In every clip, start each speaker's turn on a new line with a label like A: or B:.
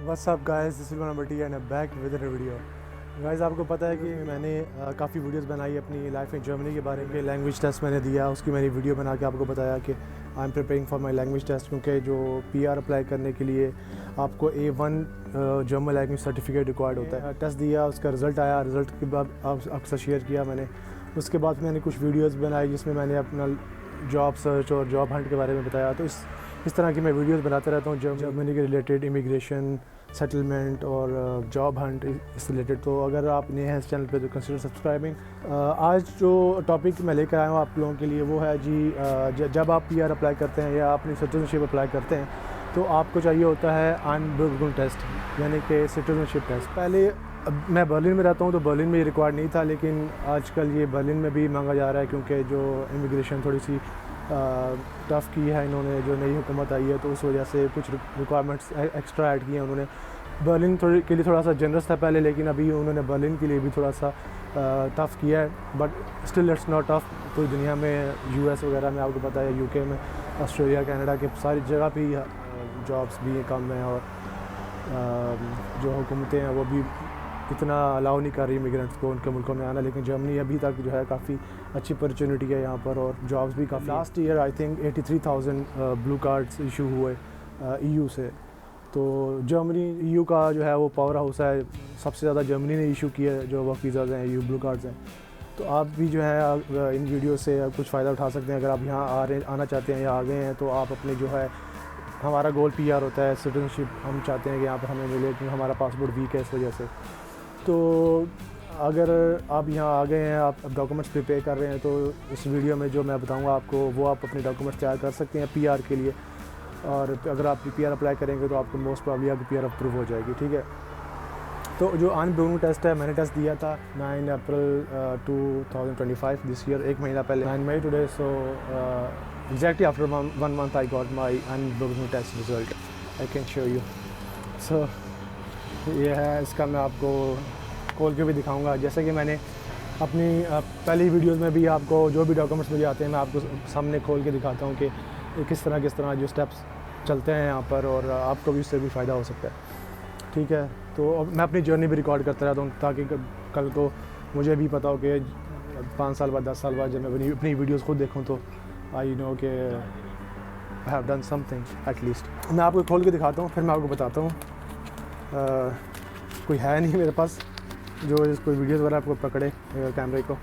A: What's up guys, this is number T and back with a video. Guys, आपको पता है कि मैंने काफ़ी वीडियोस बनाई अपनी लाइफ इन जर्मनी के बारे में। लैंग्वेज टेस्ट मैंने दिया, उसकी मैंने वीडियो बना के आपको बताया कि I am preparing for my language test, क्योंकि जो पीआर अप्लाई करने के लिए आपको A1 German language certificate required होता है। टेस्ट दिया, उसका रिज़ल्ट आया, रिज़ल्ट के बाद आपके साथ शेयर किया मैंने। उसके बाद मैंने कुछ वीडियोज़ बनाई जिसमें मैंने अपना जॉब सर्च और जॉब हंट के बारे में बताया। तो इस तरह की मैं वीडियोस बनाते रहता हूँ जर्मनी के रिलेटेड, इमिग्रेशन, सेटलमेंट और जॉब हंट इस रिलेटेड। तो अगर आप नए हैं इस चैनल पे तो कंसिडर सब्सक्राइबिंग। आज जो टॉपिक मैं लेकर आया हूँ आप लोगों के लिए वो है जी, जब आप पीआर अप्लाई करते हैं या अपनी सिटीजनशिप अप्लाई करते हैं तो आपको चाहिए होता है आइनबर्गुन टेस्ट, यानी कि सिटीजनशिप टेस्ट। पहले मैं बर्लिन में रहता हूँ तो बर्लिन में ये रिक्वायर्ड नहीं था, लेकिन आजकल ये बर्लिन में भी मांगा जा रहा है, क्योंकि जो इमिग्रेशन थोड़ी सी टफ़ की है इन्होंने, जो नई हुकूमत आई है, तो उस वजह से कुछ रिक्वायरमेंट्स एक्स्ट्रा ऐड किए हैं उन्होंने। बर्लिन के लिए थोड़ा सा जनरस था पहले, लेकिन अभी उन्होंने बर्लिन के लिए भी थोड़ा सा टफ़ किया है, but still it's not tough. पूरी दुनिया में US वगैरह में आपको पता है, UK में, ऑस्ट्रेलिया, कनाडा के सारी जगह पे जॉब्स भी कम हैं, और जो हुकूमतें हैं वो भी इतना अलाउ नहीं कर रही इमिग्रेंट्स को उनके मुल्कों में आना। लेकिन जर्मनी अभी तक जो है काफ़ी अच्छी अपॉर्चुनिटी है यहाँ पर, और जॉब्स भी काफ़ी। Last year I think 83,000 blue cards issue हुए EU से। तो जर्मनी EU का जो है वो पावर हाउस है, सबसे ज़्यादा जर्मनी ने इशू किया है जो वर्क वीज़ाज़ हैं, EU ब्लू कार्ड्स हैं। तो आप भी जो है इन वीडियो से कुछ फ़ायदा उठा सकते हैं। अगर आप यहाँ आना चाहते हैं या आ गए हैं तो आप अपने जो है, हमारा गोल PR होता है, सिटीजनशिप हम चाहते हैं कि यहाँ पर हमें मिले, क्योंकि हमारा पासपोर्ट वीक है इस वजह से। तो अगर आप यहाँ आ गए हैं, आप डॉक्यूमेंट्स प्रिपेयर कर रहे हैं, तो इस वीडियो में जो मैं बताऊँगा आपको वो आप अपने डॉक्यूमेंट्स तैयार कर सकते हैं PR के लिए। और अगर आप PR अप्लाई करेंगे तो आपको मोस्ट प्रॉब्ली आपकी PR अप्रूव हो जाएगी, ठीक है। तो जो आइनबर्गुन टेस्ट है, मैंने टेस्ट दिया था 9 अप्रैल 2025 दिस ईयर, एक महीना पहले, 9 May today. So exactly after 1 month I got my आइनबर्गुन test result. I can show you. सो ये है, इसका मैं आपको खोल के भी दिखाऊंगा। जैसे कि मैंने अपनी पहली वीडियोस में भी आपको जो भी डॉक्यूमेंट्स मुझे आते हैं मैं आपको सामने खोल के दिखाता हूँ कि किस तरह जो स्टेप्स चलते हैं यहाँ पर, और आपको भी उससे भी फ़ायदा हो सकता है, ठीक है। तो मैं अपनी जर्नी भी रिकॉर्ड करता रहता हूँ, ताकि कल को मुझे भी पता हो कि 5 साल बाद, 10 साल बाद जब मैं अपनी वीडियोज़ खुद देखूँ तो आई नो कि I have done something at least. मैं आपको खोल के दिखाता हूँ, फिर मैं आपको बताता हूँ। कोई है नहीं मेरे पास जो कोई वीडियोज़ वगैरह आपको पकड़े कैमरे को।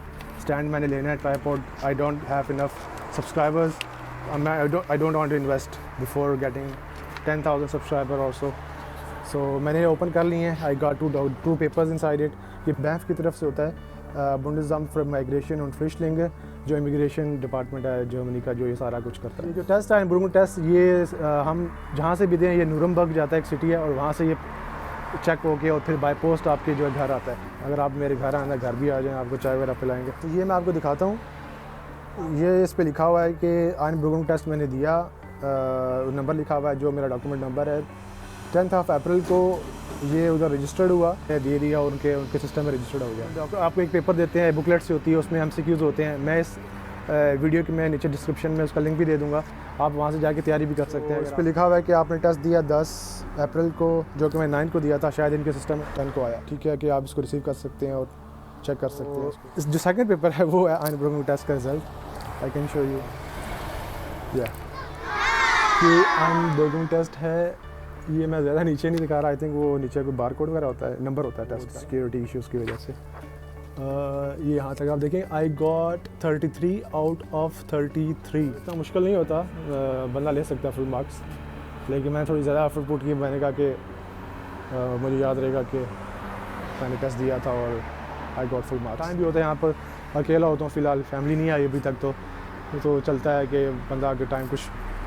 A: स्टैंड मैंने लेना है, tripod. I don't have enough subscribers, I don't want to invest before getting 10,000 subscriber also. सो मैंने ओपन कर लिए हैं। I got two papers inside it. ये BAMF की तरफ से होता है, बुंडेसअमट फॉर माइग्रेशन und Flüchtlinge, जो इमिग्रेशन डिपार्टमेंट है जर्मनी का, जो ये सारा कुछ करता है। ये जो टेस्ट है आइनबर्गुन टेस्ट, ये हम जहाँ से भी दें, ये न्यूरमबर्ग जाता है, एक सिटी है, और वहाँ से ये चेक होके और फिर बाय पोस्ट आपके जो घर आता है। अगर आप मेरे घर आना, घर भी आ जाएँ, आपको चाय वगैरह पिलाएंगे। तो ये मैं आपको दिखाता हूँ। ये इस पे लिखा हुआ है कि आइनबर्गुन टेस्ट मैंने दिया, नंबर लिखा हुआ है जो मेरा डॉक्यूमेंट नंबर है। 10 अप्रैल को ये उधर रजिस्टर्ड हुआ, दे दिया, और उनके सिस्टम में रजिस्टर्ड हो गया। आपको एक पेपर देते हैं, बुकलेट से होती है, उसमें MCQs होते हैं। मैं इस वीडियो की मैं नीचे डिस्क्रिप्शन में उसका लिंक भी दे दूँगा, आप वहाँ से जाके तैयारी भी कर सकते हैं। इस पर लिखा हुआ है कि आपने टेस्ट दिया 10 अप्रैल को, जो कि मैं 9 को दिया था, शायद इनके सिस्टम में 10 को आया, ठीक है, कि आप इसको रिसीव कर सकते हैं और चेक कर सकते हैं। इस जो सेकंड पेपर है वो है आइनबर्गुन टेस्ट का result. I can show you या कि आइनबर्गुन टेस्ट है। ये मैं ज़्यादा नीचे नहीं दिखा रहा, आई थिंक वो नीचे कोई बार कोड वगैरह होता है, नंबर होता है टेस्ट का, सिक्योरिटी इश्यूज़ की वजह से। ये यहाँ तक आप देखें, आई गॉट 33 आउट ऑफ 33। इतना मुश्किल नहीं होता, बंदा ले सकता है फुल मार्क्स, लेकिन मैंने थोड़ी ज़्यादा एफर्ट पुट की। मैंने कहा कि मुझे याद रहेगा कि मैंने टेस्ट दिया था और I got full marks. Time भी होता है यहाँ पर, अकेला होता हूँ फ़िलहाल, फैमिली नहीं आई अभी तक, तो चलता है कि बंदा आगे टाइम कुछ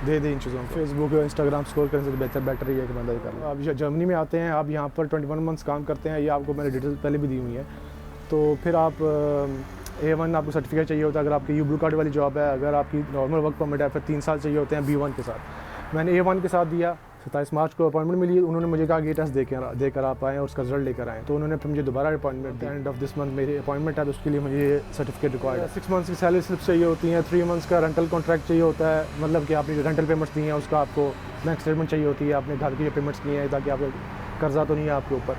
A: दे इन चीज़ों को। फेसबुक और इंस्टाग्राम स्क्रॉल करने से बेटर ही है कि बंदा ये कर लो। आप जर्मनी में आते हैं, आप यहाँ पर 21 मंथ्स काम करते हैं, ये आपको मैंने डिटेल्स पहले भी दी हुई है। तो फिर आप A1 आपको सर्टिफिकेट चाहिए होता है अगर आपकी ब्लू कार्ड वाली जॉब है। अगर आपकी नॉर्मल वर्क परमिट है, फिर 3 साल चाहिए होते हैं B1 के साथ। मैंने A1 के साथ दिया, 27 मार्च को अपॉइंटमेंट मिली। उन्होंने मुझे कहा कि टेस्ट देकर आप आएँ और उसका रिजल्ट लेकर आएँ, तो उन्होंने फिर मुझे दोबारा appointment the. End of this month मेरी अपॉइंटमेंट है, तो उसके लिए मुझे सर्टिफिकेट रिक्वायर्ड है। 6 मंथ्स की सैलरी स्लिप चाहिए होती है, 3 मंथ्स का रेंटल कॉन्ट्रैक्ट चाहिए होता है, मतलब कि आपने जो रेंटल पेमेंट्स दी हैं उसका आपको बैंक स्टेटमेंट चाहिए होती है, आपने घर की जो पेमेंट्स की हैं, ताकि आप कर्जा तो नहीं है आपके ऊपर,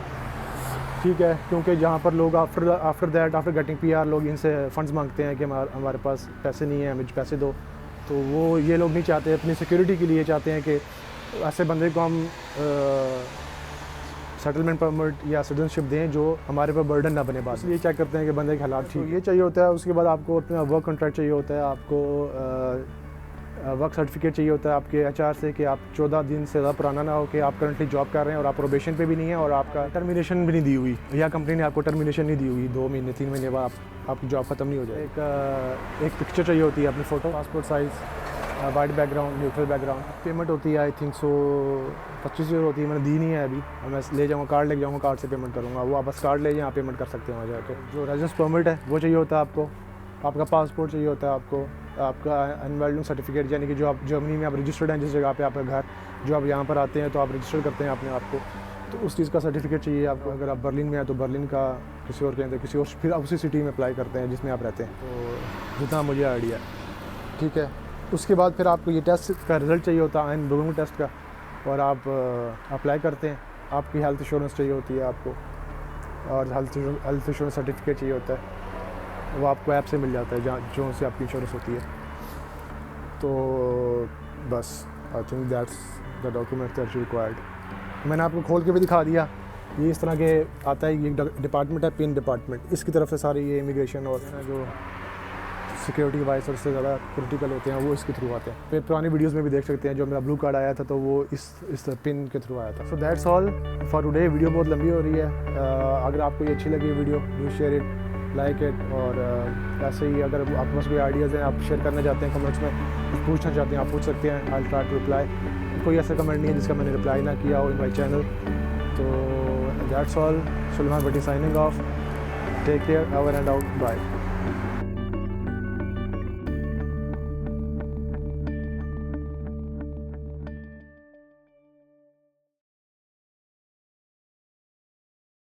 A: ठीक है। क्योंकि जहाँ पर लोग आफ्टर गेटिंग PR लोग इनसे फ़ंड्स मांगते हैं कि हमारे पास पैसे नहीं है, हमें पैसे दो, तो वो ये लोग नहीं चाहते, अपनी सिक्योरिटी के लिए चाहते हैं कि ऐसे बंदे को हम सेटलमेंट परमिट या सिटीजनशिप दें जो हमारे पर बर्डन ना बने। बात ये चेक करते हैं कि बंदे के हालात ठीक, ये चाहिए होता है। उसके बाद आपको अपना वर्क कॉन्ट्रैक्ट चाहिए होता है, आपको वर्क सर्टिफिकेट चाहिए होता है आपके HR से कि आप 14 दिन से ज़्यादा पुराना ना हो कि आप करंटली जॉब कर रहे हैं और आप प्रोबेशन पे भी नहीं है और आपका टर्मिनेशन भी नहीं दी हुई, या कंपनी ने आपको टर्मिनेशन नहीं दी हुई 2 महीने 3 महीने बाद आपकी जॉब ख़त्म नहीं हो जाए। एक पिक्चर चाहिए होती है अपनी photo, passport size, white background, neutral background. Payment होती है आई थिंक 25 यूरो होती है, मैंने दी नहीं है अभी। मैं ले जाऊँगा, कार्ड लेके जाऊँगा, कार्ड से पेमेंट करूँगा। वो आप बस कार्ड ले जाएँ, पेमेंट कर सकते हैं वहाँ जाके। जो रेजिडेंस परमिट है वो चाहिए होता है आपको, आपका पासपोर्ट चाहिए होता है आपको, आपका अनवैल्यूम सर्टिफिकेट, यानी कि जो आप जर्मनी में आप रजिस्टर्ड हैं, जिस जगह पे आपका घर, जो आप यहाँ पर आते हैं तो आप रजिस्टर करते हैं अपने आप को, तो उस चीज़ का सर्टिफिकेट चाहिए आपको। अगर आप बर्लिन में हैं तो बर्लिन का, किसी और के हैं तो किसी और, फिर आप उसी सिटी में अप्लाई करते हैं जिसमें आप रहते हैं। तो जितना मुझे आइडिया, ठीक है। उसके बाद फिर आपको ये टेस्ट का रिज़ल्ट चाहिए होता है, आइन टेस्ट का, और आप अप्लाई करते हैं। आपकी हेल्थ इंश्योरेंस चाहिए होती है आपको, और हेल्थ इंश्योरेंस सर्टिफिकेट चाहिए होता है, वो आपको ऐप से मिल जाता है जहाँ जो से आपकी इंश्योरेंस होती है। तो बस I think that's the document that required. मैंने आपको खोल के भी दिखा दिया। ये इस तरह के आता है, ये डिपार्टमेंट है, पिन डिपार्टमेंट, इसकी तरफ से सारी ये इमिग्रेशन और जो सिक्योरिटी वाइज और उससे ज़्यादा क्रिटिकल होते हैं वो इसके थ्रू आते हैं। फिर पुरानी वीडियोस में भी देख सकते हैं, जो मेरा ब्लू कार्ड आया था तो वो इस पिन के थ्रू आया था। So that's all for today. Video बहुत लंबी हो रही है। अगर आपको ये अच्छी लगी video, do share it, like it. और ऐसे ही अगर आपके पास कोई आइडियाज़ हैं, आप शेयर करना चाहते हैं कमेंट्स में, कुछ पूछना चाहते हैं, आप पूछ सकते हैं। I will try to reply. कोई ऐसा कमेंट नहीं है जिसका मैंने रिप्लाई ना किया हो इन माई चैनल। तो that's all. Suleman Bhatti signing off. Take care, over and out, bye.